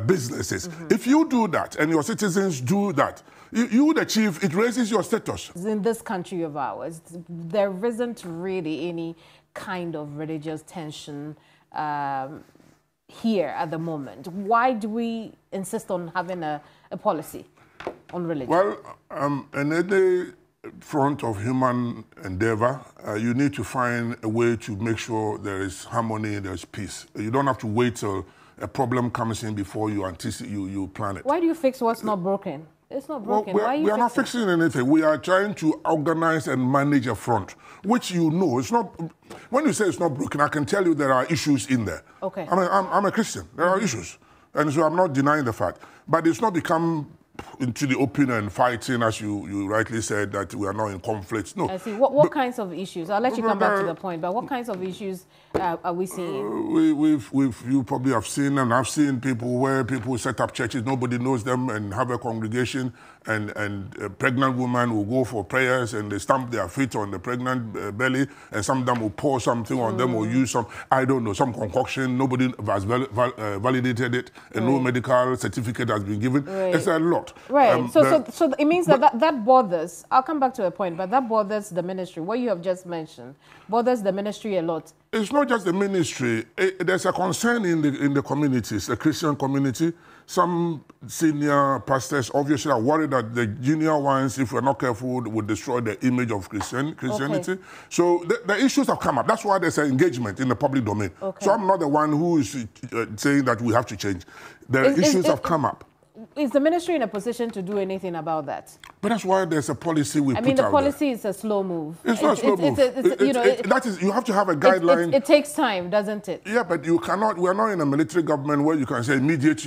businesses. If you do that and your citizens do that, you, the chief, it raises your status. In this country of ours, there isn't really any kind of religious tension here at the moment. Why do we insist on having a policy on religion? Well, in any front of human endeavor, you need to find a way to make sure there is harmony, there's peace. You don't have to wait till a problem comes in before you anticipate, you plan it. Why do you fix what's not broken? It's not broken. Well, we are not fixing anything. We are trying to organize and manage a front, which it's not. When you say it's not broken, I can tell you there are issues in there. Okay. I'm a Christian. There are issues. And so I'm not denying the fact. But it's not become into the open and fighting, as you rightly said, that we are not in conflict. No. I see. What kinds of issues? I'll let you come back to the point, but what kinds of issues are we seeing? You probably have seen, and I've seen people where people set up churches, nobody knows them, and have a congregation, and a pregnant woman will go for prayers, and they stamp their feet on the pregnant belly, and some of them will pour something on them or use some, I don't know, some concoction. Nobody has validated it, and no medical certificate has been given. It's a lot. Right. So it means that bothers. I'll come back to a point, but that bothers the ministry. What you have just mentioned bothers the ministry a lot. It's not just the ministry. There's a concern in the communities, the Christian community. Some senior pastors obviously are worried that the junior ones, if we're not careful, would destroy the image of Christianity. Okay. So the issues have come up. That's why there's an engagement in the public domain. Okay. So I'm not the one who is saying that we have to change. The issues have come up. Is the ministry in a position to do anything about that? But that's why there's a policy we put out. I mean, the policy is a slow move. It's not a slow move. You have to have a guideline. It takes time, doesn't it? Yeah, but you cannot, we're not in a military government where you can say immediate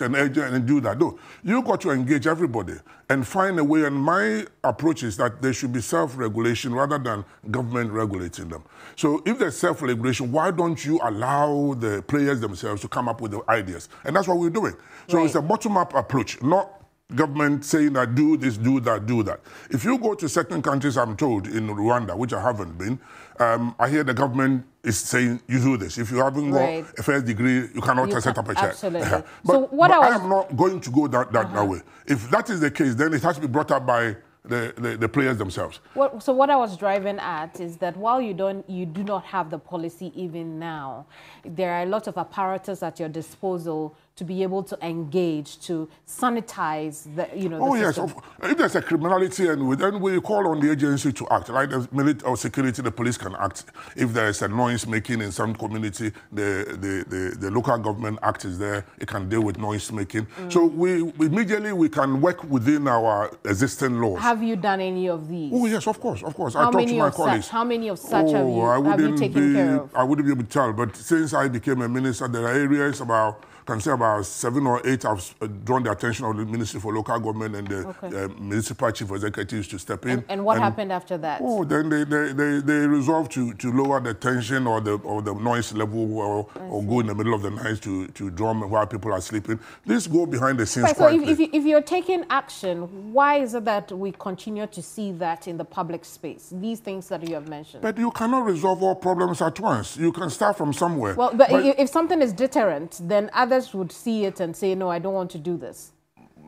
and urgent and do that. No, you've got to engage everybody and find a way. And my approach is that there should be self-regulation rather than government regulating them. So if there's self-regulation, why don't you allow the players themselves to come up with the ideas? And that's what we're doing. So it's a bottom-up approach, not government saying that do this, do that, do that. If you go to certain countries, I'm told, in Rwanda, which I haven't been, I hear the government is saying you do this. If you haven't got a first degree, you cannot set up a church. Absolutely. But I am not going to go that way. If that is the case, then it has to be brought up by the players themselves. So what I was driving at is that while you do not have the policy even now, there are a lot of apparatus at your disposal to be able to engage, to sanitize the system. Yes. If there's a criminality, and then we call on the agency to act. Like the military or security, the police can act. If there is a noise making in some community, the local government act is there. It can deal with noise making. So immediately we can work within our existing laws. Have you done any of these? Oh yes, of course. I talk to my colleagues. How many of such have you taken care of? I wouldn't be able to tell, but since I became a minister, there are areas about 7 or 8 have drawn the attention of the Ministry for Local Government and the municipal chief executives to step in. And what happened after that? Oh, then they resolved to lower the tension or the noise level or go in the middle of the night to drum while people are sleeping. This go behind the scenes. So if you're taking action, why is it that we continue to see that in the public space? These things that you have mentioned. But you cannot resolve all problems at once. You can start from somewhere. Well, but if something is deterrent, then others would see it and say, no, I don't want to do this.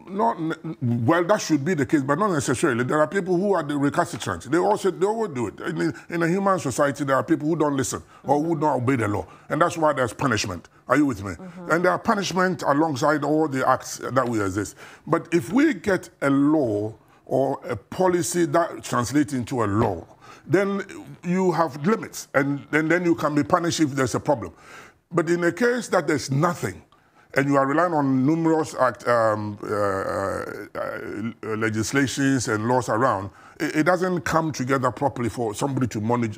Well, that should be the case, but not necessarily. There are people who are the recalcitrant. They all do it. In a human society, there are people who don't listen or who don't obey the law. And that's why there's punishment. Are you with me? And there are punishment alongside all the acts that we exist. But if we get a law or a policy that translates into a law, then you have limits, and then you can be punished if there's a problem. But in a case that there's nothing, and you are relying on numerous legislations and laws around, it doesn't come together properly for somebody to manage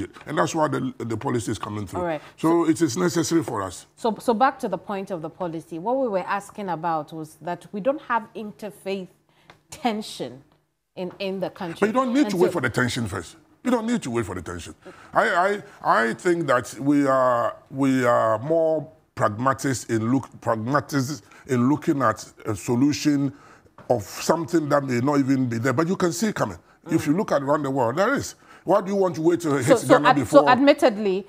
it. And that's why the policy is coming through. All right. So it is necessary for us. So back to the point of the policy. What we were asking about was that we don't have interfaith tension in the country. But you don't need to wait for the tension first. You don't need to wait for the tension. I think that we are more pragmatists in looking at a solution of something that may not even be there, but you can see it coming. If you look around the world, there is. Why do you want to wait to hit Ghana before? So admittedly,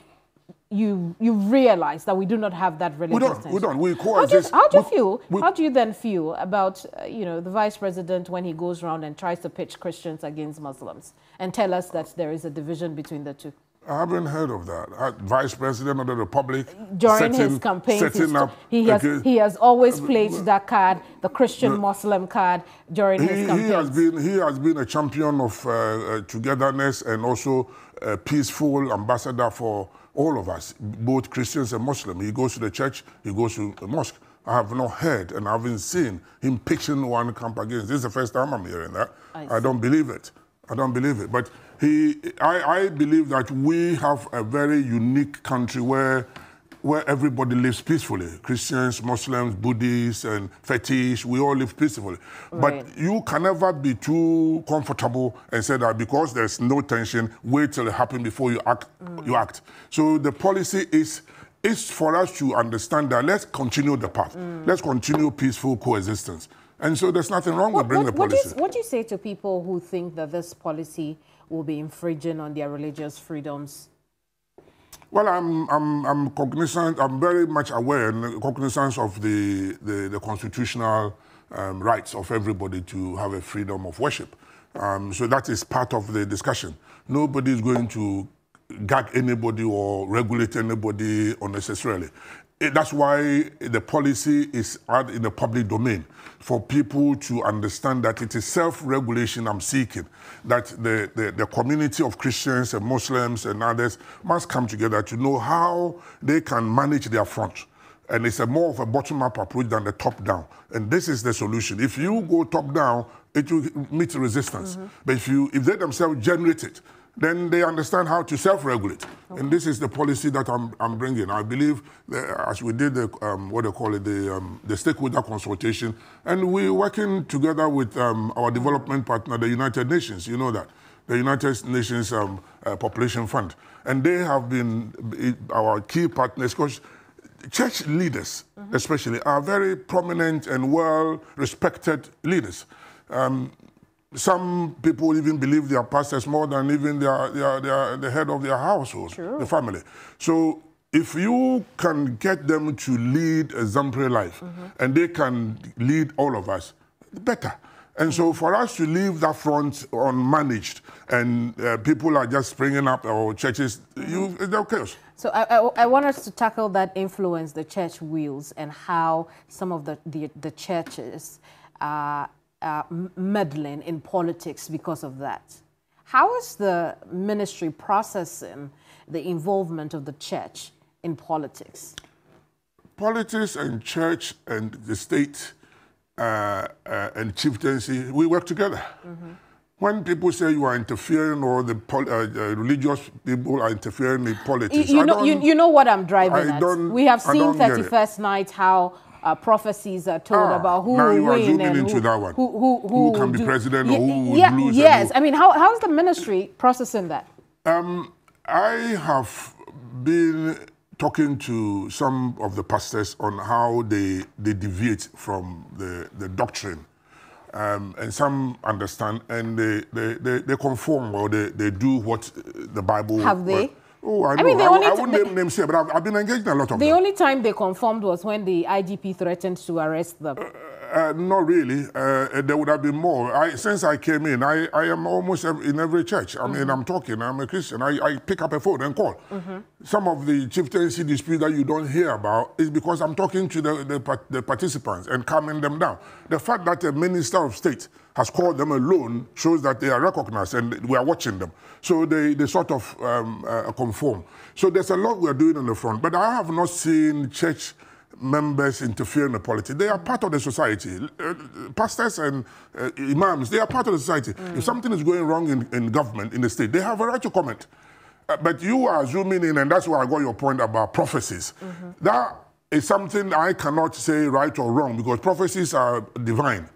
you realize that we do not have that religious tension. We don't. We coexist. How do you then feel about the vice president when he goes around and tries to pitch Christians against Muslims and tell us that there is a division between the two? I haven't heard of that. Vice President of the Republic during his campaign, he has always played that card, the Christian-Muslim card, during his campaign. He has been a champion of togetherness and also a peaceful ambassador for all of us, both Christians and Muslims. He goes to the church, he goes to the mosque. I have not heard and I haven't seen him pitching one camp against. This is the first time I'm hearing that. I don't believe it. I don't believe it. But I believe that we have a very unique country where where everybody lives peacefully. Christians, Muslims, Buddhists, and fetish, we all live peacefully. Right. But you can never be too comfortable and say that because there's no tension, wait till it happens before you act. You act. So the policy is for us to understand that let's continue the path. Let's continue peaceful coexistence. And so there's nothing wrong with bringing the policy. What do you say to people who think that this policy will be infringing on their religious freedoms? Well, I'm cognizant. I'm very much aware and cognizant of the constitutional rights of everybody to have a freedom of worship. So that is part of the discussion. Nobody is going to gag anybody or regulate anybody unnecessarily. That's why the policy is out in the public domain, for people to understand that it is self-regulation I'm seeking, that the community of Christians and Muslims and others must come together to know how they can manage their front. And it's more of a bottom-up approach than the top-down. And this is the solution. If you go top-down, it will meet resistance. But if they themselves generate it, then they understand how to self-regulate. Okay. And this is the policy that I'm bringing. I believe that as we did the, what they call it, the stakeholder consultation, and we're working together with our development partner, the United Nations, you know that, the United Nations Population Fund. And they have been our key partners, because church leaders, especially, are very prominent and well-respected leaders. Some people even believe their pastors more than even the head of their household, the family. So if you can get them to lead exemplary life, and they can lead all of us, better. And so for us to leave that front unmanaged, and people are just springing up, or churches, they're chaos. So I want us to tackle that influence, the church wheels, and how some of the churches are meddling in politics because of that. How is the ministry processing the involvement of the church in politics? Politics and church and the state and chieftaincy, we work together. When people say you are interfering, or the religious people are interfering in politics, you know what I'm driving at. We have seen 31st night how prophecies are told about who will win and who can be president or who will lose. Yes, I mean, how is the ministry processing that? I have been talking to some of the pastors on how they deviate from the doctrine. And some understand, and they conform, or they do what the Bible... Have they? Oh, I know. I wouldn't name names here, but I've been engaged in a lot of them. The only time they conformed was when the IGP threatened to arrest them. Not really. There would have been more. Since I came in, I am almost in every church. I mean, I'm talking, I'm a Christian. I pick up a phone and call. Some of the chieftaincy disputes that you don't hear about is because I'm talking to the participants and calming them down. The fact that a minister of state has called them alone shows that they are recognized and we are watching them. So they sort of conform. So there's a lot we are doing on the front. But I have not seen church members interfere in the politics. They are part of the society. Pastors and imams, they are part of the society. If something is going wrong in government, in the state, they have a right to comment. But you are zooming in, and that's why I got your point about prophecies. That is something I cannot say right or wrong, because prophecies are divine.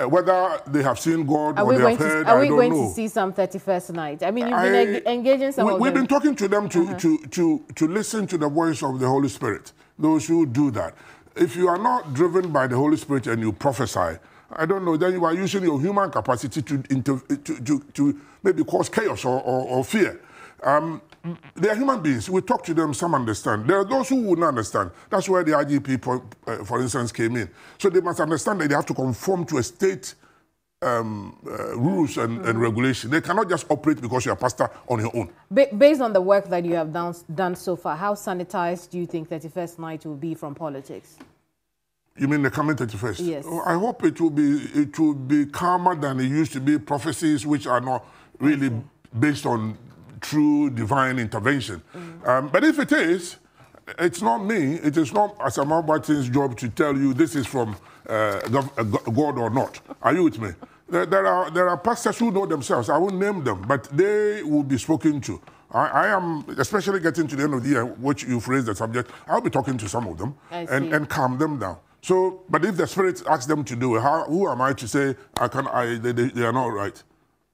Whether they have seen God or they have heard, I don't know. Are we going to see some 31st night? I mean, you've been engaging some of them. We've been talking to them to listen to the voice of the Holy Spirit, those who do that. If you are not driven by the Holy Spirit and you prophesy, I don't know, then you are using your human capacity to maybe cause chaos or fear. They are human beings. We talk to them, some understand. There are those who would not understand. That's where the IGP, for instance, came in. So they must understand that they have to conform to a state rules and regulation. They cannot just operate because you're a pastor on your own. Based on the work that you have done so far, how sanitized do you think 31st night will be from politics? You mean the coming 31st? Yes. Oh, I hope it will be calmer than it used to be. Prophecies which are not really based on true divine intervention. But if it is, it's not me. It is not Asamoah Boateng's job to tell you this is from God or not. Are you with me? There are pastors who know themselves. I won't name them, but they will be spoken to. I am, especially getting to the end of the year, which you've raised the subject, I'll be talking to some of them and calm them down. So, but if the Spirit asks them to do it, who am I to say they are not right?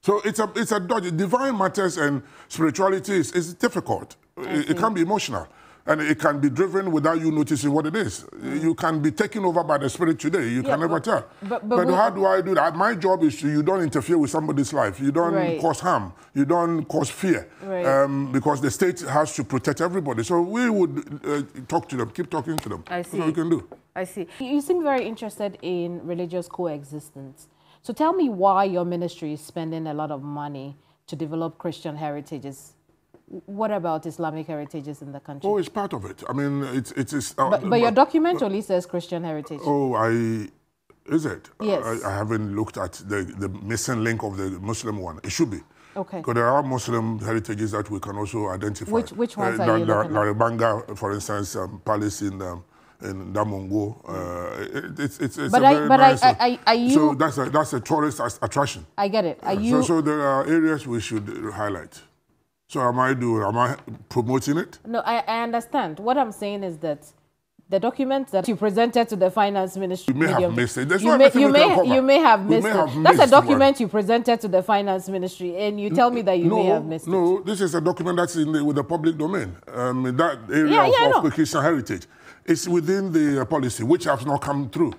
So it's a dodge. Divine matters and spirituality is difficult. It can be emotional. And it can be driven without you noticing what it is. You can be taken over by the Spirit today. You can never tell. But how do I do that? My job is you don't interfere with somebody's life. You don't cause harm. You don't cause fear. Because the state has to protect everybody. So we would talk to them, keep talking to them. I see. That's what we can do. I see. You seem very interested in religious coexistence. So tell me why your ministry is spending a lot of money to develop Christian heritages. What about Islamic heritages in the country? Oh, it's part of it. I mean, it is. But your document only says Christian heritage. Oh, is it? Yes. I haven't looked at the missing link of the Muslim one. It should be. Okay. Because there are Muslim heritages that we can also identify. Which ones are you looking at? Laribanga, for instance, palace in Damongo. It's a very nice. Are you? So that's a tourist attraction. I get it. Are you? So there are areas we should highlight. So am I promoting it? No, I understand. What I'm saying is that the document that you presented to the finance ministry... You may have missed it. There's you may have missed it. That's a document you presented to the finance ministry, and you tell me that you may have missed it. No, this is a document that's with the public domain. That area of Christian heritage. It's within the policy, which has not come through.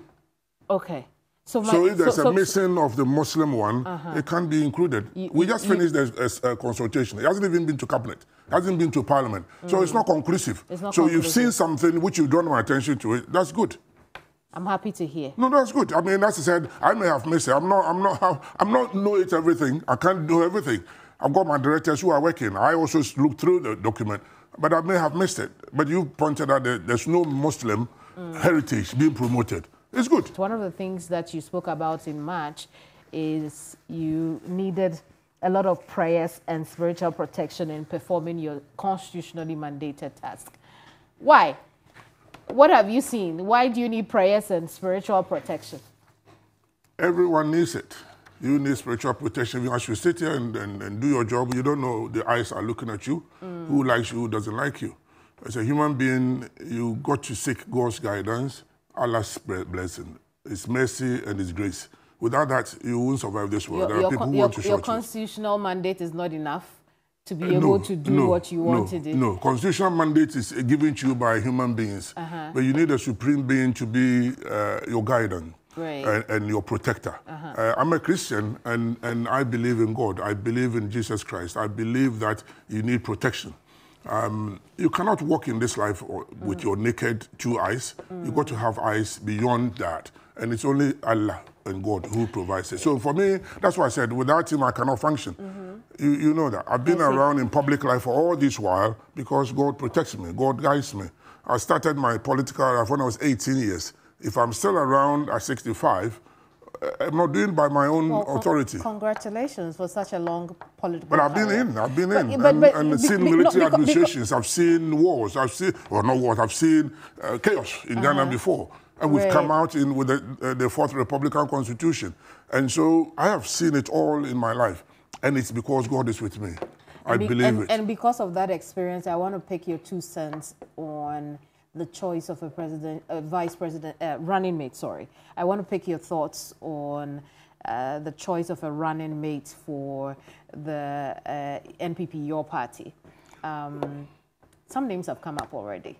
Okay. So if there's a missing of the Muslim one, it can't be included. We just finished a consultation. It hasn't even been to cabinet. It hasn't been to parliament. So it's not conclusive. You've seen something which you've drawn my attention to it. That's good. I'm happy to hear. No, that's good. I mean, as I said, I may have missed it. I'm not know it everything. I can't do everything. I've got my directors who are working. I also look through the document, but I may have missed it. But you pointed out that there's no Muslim heritage being promoted. It's good. One of the things that you spoke about in March is you needed a lot of prayers and spiritual protection in performing your constitutionally mandated task. Why? What have you seen? Why do you need prayers and spiritual protection? Everyone needs it. You need spiritual protection. As you sit here and do your job, you don't know the eyes are looking at you, who likes you, who doesn't like you. As a human being, you got to seek God's guidance, Allah's blessing, His mercy and His grace. Without that, you won't survive this world. There are people who want to short you. Your constitutional mandate is not enough to be able to do what you want to do? No, constitutional mandate is given to you by human beings. But you need a supreme being to be your guidance and your protector. I'm a Christian and I believe in God. I believe in Jesus Christ. I believe that you need protection. You cannot walk in this life with your naked two eyes. You've got to have eyes beyond that. And it's only Allah and God who provides it. So for me, that's why I said, without Him, I cannot function. You know that. I've been around in public life for all this while because God protects me, God guides me. I started my political life when I was 18 years. If I'm still around at 65, I'm not doing it by my own authority. Congratulations for such a long political But I've been in. And seen military administrations. I've seen wars. I've seen, well, not wars, I've seen chaos in Ghana before. And we've come out with the Fourth Republican Constitution. And so I have seen it all in my life. And it's because God is with me. I believe it. And because of that experience, I want to pick your 2 cents on the choice of a vice president, running mate, sorry. I want to pick your thoughts on the choice of a running mate for the NPP, your party. Some names have come up already.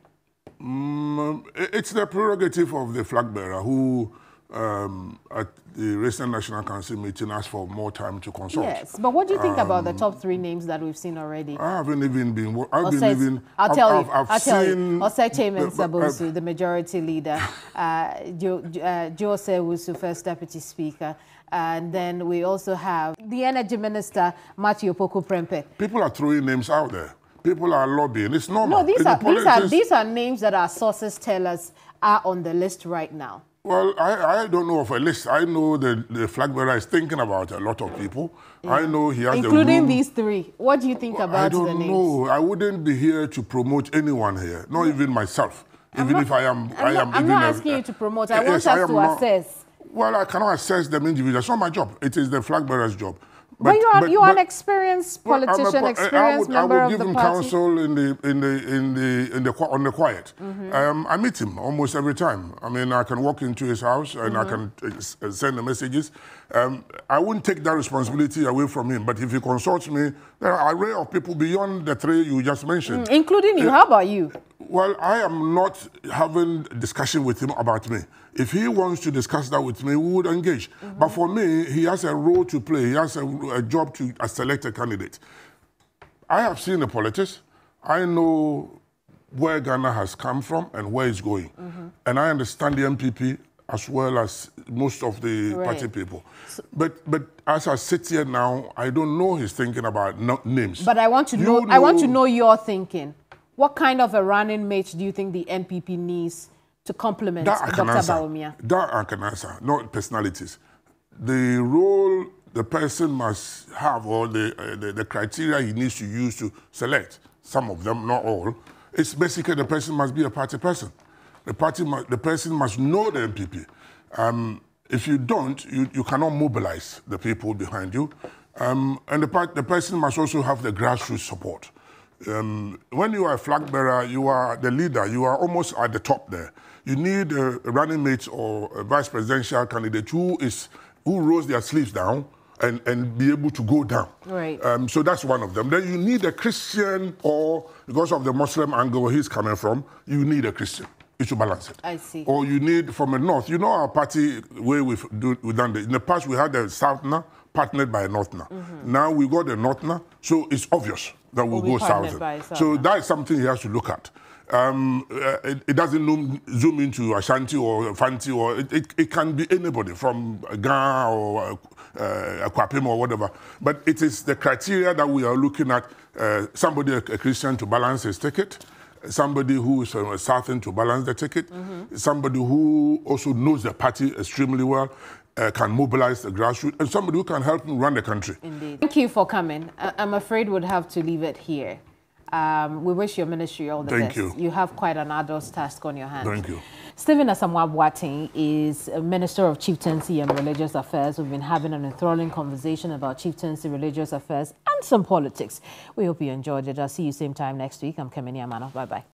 It's the prerogative of the flag bearer who, at the recent National Council meeting, asked for more time to consult. Yes, but what do you think about the top 3 names that we've seen already? I haven't even been. I'll tell you. Osei Sabosu, the majority leader. Jose Wusu, first deputy speaker. And then we also have the energy minister, Matthew Opoku Prempeh. People are throwing names out there. People are lobbying. It's normal. No, these are names that our sources tell us are on the list right now. Well, I don't know of a list. I know the flag bearer is thinking about a lot of people. I know he has including these 3. What do you think about the names? I don't know. I wouldn't be here to promote anyone here, not even myself. I'm not asking you to promote. I want us to assess. Well, I cannot assess them individually. It's not my job. It is the flag bearer's job. But you are an experienced politician, experienced member of the party. I would give him counsel on the quiet. I meet him almost every time. I mean, I can walk into his house and I can send the messages. I wouldn't take that responsibility away from him. But if he consults me, there are an array of people beyond the three you just mentioned. Including you. How about you? Well, I am not having a discussion with him about me. If he wants to discuss that with me, we would engage. But for me, he has a role to play. He has a job to select a candidate. I have seen the politics. I know where Ghana has come from and where it's going. And I understand the MPP as well as most of the party people. But as I sit here now, I don't know his thinking about names. But I want to know. I want to know your thinking. What kind of a running mate do you think the NPP needs to complement Dr. Bawumia? That I can answer, not personalities. The role the person must have, or the criteria he needs to use to select, some of them, not all, it's basically the person must be a party person. The person must know the MPP. If you don't, you cannot mobilize the people behind you. And the person must also have the grassroots support. When you are a flag bearer, you are the leader, you are almost at the top there. You need a running mate or a vice presidential candidate who rolls their sleeves down and be able to go down. Right. So that's one of them. Then you need a Christian, or because of the Muslim angle where he's coming from, you need a Christian. It should balance it. I see. Or you need from a north. You know our party, where we've done this. In the past, we had a southerner partnered by a northerner. Now we got a northerner, so it's obvious that we'll go southern. So that is something he has to look at. It doesn't zoom into Ashanti or Fanti, or it can be anybody from Ghana or Kwapim or whatever. But it is the criteria that we are looking at. Somebody, a Christian, to balance his ticket. Somebody who is a Southern to balance the ticket. Somebody who also knows the party extremely well. Can mobilize the grassroots, and somebody who can help him run the country. Indeed. Thank you for coming. I'm afraid we'll have to leave it here. We wish your ministry all the best. Thank you. You have quite an arduous task on your hands. Thank you. Stephen Asamoah Boateng is a Minister of Chieftaincy and Religious Affairs. We've been having an enthralling conversation about chieftaincy, religious affairs, and some politics. We hope you enjoyed it. I'll see you same time next week. I'm Kemini Amano. Bye-bye.